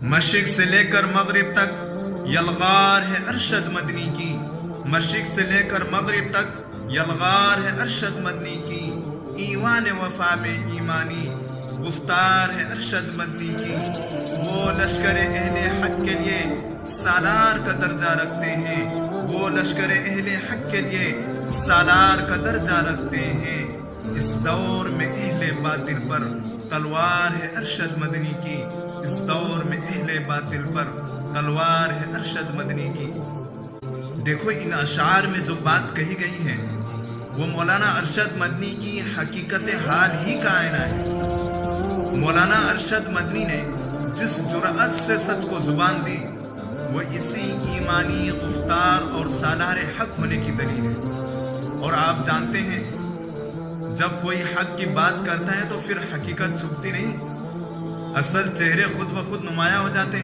मशरिक से लेकर मगरिब तक यलगार है अरशद मदनी की। मशरिक से लेकर मगरिब तक यलगार है अरशद मदनी की। ईवान वफा में ईमानी गुफ्तार है अरशद मदनी की। वो लश्कर अहले हक के लिए सालार का दर्जा रखते हैं। वो लश्कर अहले हक के लिए सालार का दर्जा रखते हैं। इस दौर में अहले बातिल पर तलवार है अरशद मदनी की। इस दौर में अहले बातिल पर तलवार है अरशद मदनी की। देखो, इन अशार में जो बात कही गई है वो मौलाना अरशद मदनी की हकीकत हाल ही का आईना है। मौलाना अरशद मदनी ने जिस जुर्अत से सच को जुबान दी वो इसी ईमानी गुफ्तार और सालार हक होने की दलील है। और आप जानते हैं, जब कोई हक की बात करता है तो फिर हकीकत छुपती नहीं, असल चेहरे खुद ब खुद नुमाया हो जाते हैं।